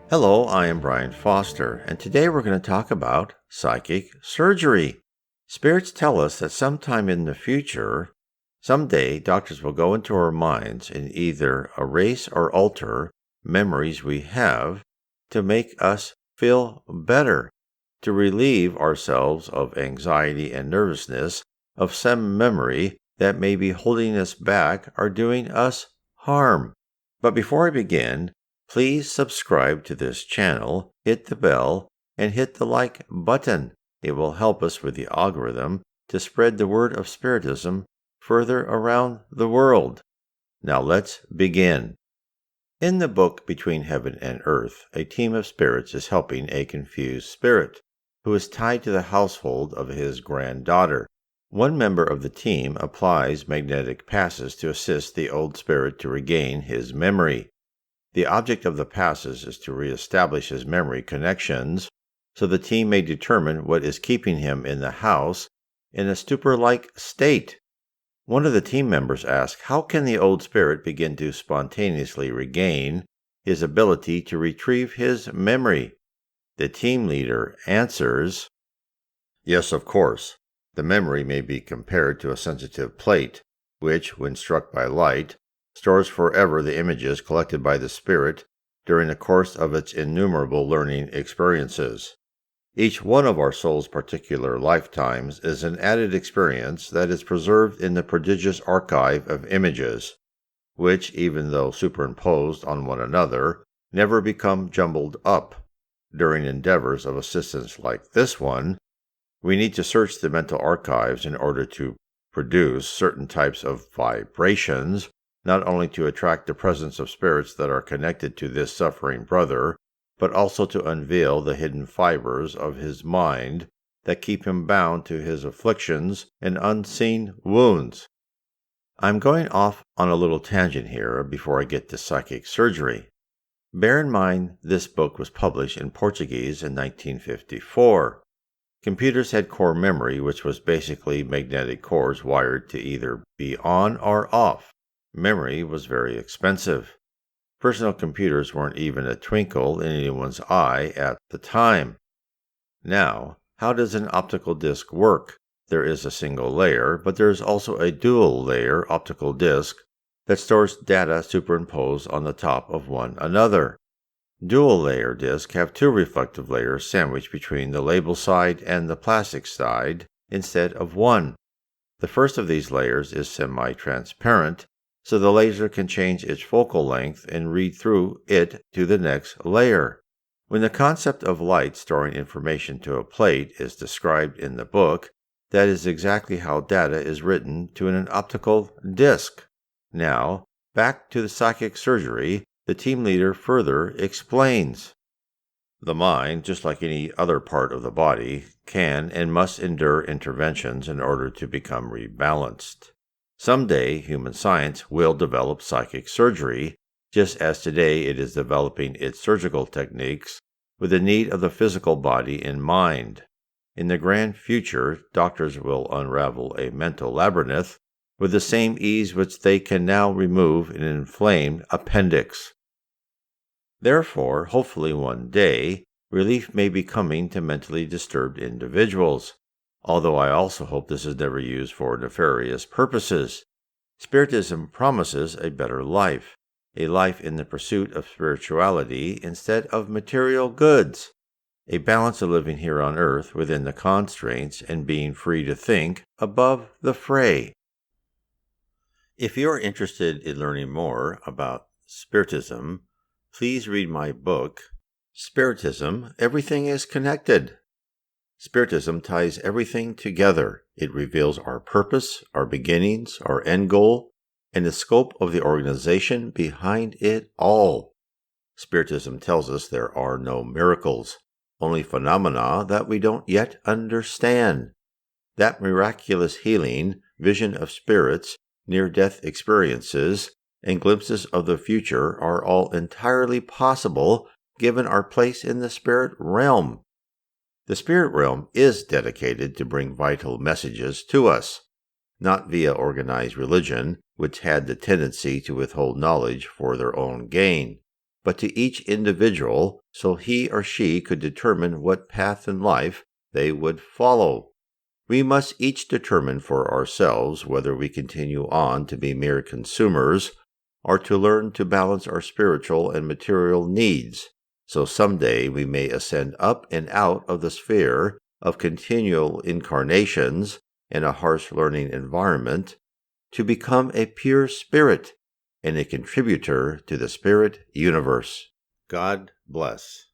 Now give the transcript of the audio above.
Hello, I am Brian Foster, and today we're going to talk about psychic surgery. Spirits tell us that sometime in the future, someday doctors will go into our minds and either erase or alter memories we have to make us feel better, to relieve ourselves of anxiety and nervousness of some memory that may be holding us back or doing us harm. But before I begin, please subscribe to this channel, hit the bell, and hit the like button. It will help us with the algorithm to spread the word of Spiritism further around the world. Now let's begin. In the book Between Heaven and Earth, a team of spirits is helping a confused spirit who is tied to the household of his granddaughter. One member of the team applies magnetic passes to assist the old spirit to regain his memory. The object of the passes is to reestablish his memory connections so the team may determine what is keeping him in the house in a stupor-like state. One of the team members asks, how can the old spirit begin to spontaneously regain his ability to retrieve his memory? The team leader answers, yes, of course. The memory may be compared to a sensitive plate, which, when struck by light, stores forever the images collected by the spirit during the course of its innumerable learning experiences. Each one of our soul's particular lifetimes is an added experience that is preserved in the prodigious archive of images, which, even though superimposed on one another, never become jumbled up. During endeavors of assistance like this one, we need to search the mental archives in order to produce certain types of vibrations, not only to attract the presence of spirits that are connected to this suffering brother, but also to unveil the hidden fibers of his mind that keep him bound to his afflictions and unseen wounds. I'm going off on a little tangent here before I get to psychic surgery. Bear in mind this book was published in Portuguese in 1954. Computers had core memory, which was basically magnetic cores wired to either be on or off. Memory was very expensive. Personal computers weren't even a twinkle in anyone's eye at the time. Now, how does an optical disc work? There is a single layer, but there is also a dual layer optical disc that stores data superimposed on the top of one another. Dual layer discs have two reflective layers sandwiched between the label side and the plastic side instead of one. The first of these layers is semi-transparent, so the laser can change its focal length and read through it to the next layer. When the concept of light storing information to a plate is described in the book, that is exactly how data is written to an optical disc. Now, back to the psychic surgery, the team leader further explains. The mind, just like any other part of the body, can and must endure interventions in order to become rebalanced. Someday, human science will develop psychic surgery, just as today it is developing its surgical techniques with the need of the physical body in mind. In the grand future, doctors will unravel a mental labyrinth with the same ease which they can now remove an inflamed appendix. Therefore, hopefully one day, relief may be coming to mentally disturbed individuals, although I also hope this is never used for nefarious purposes. Spiritism promises a better life, a life in the pursuit of spirituality instead of material goods, a balance of living here on earth within the constraints and being free to think above the fray. If you are interested in learning more about Spiritism, please read my book, Spiritism, Everything is Connected. Spiritism ties everything together. It reveals our purpose, our beginnings, our end goal, and the scope of the organization behind it all. Spiritism tells us there are no miracles, only phenomena that we don't yet understand. That miraculous healing, vision of spirits, near-death experiences, and glimpses of the future are all entirely possible given our place in the spirit realm. The spirit realm is dedicated to bring vital messages to us, not via organized religion, which had the tendency to withhold knowledge for their own gain, but to each individual, so he or she could determine what path in life they would follow. We must each determine for ourselves whether we continue on to be mere consumers or to learn to balance our spiritual and material needs, so someday we may ascend up and out of the sphere of continual incarnations in a harsh learning environment to become a pure spirit and a contributor to the spirit universe. God bless.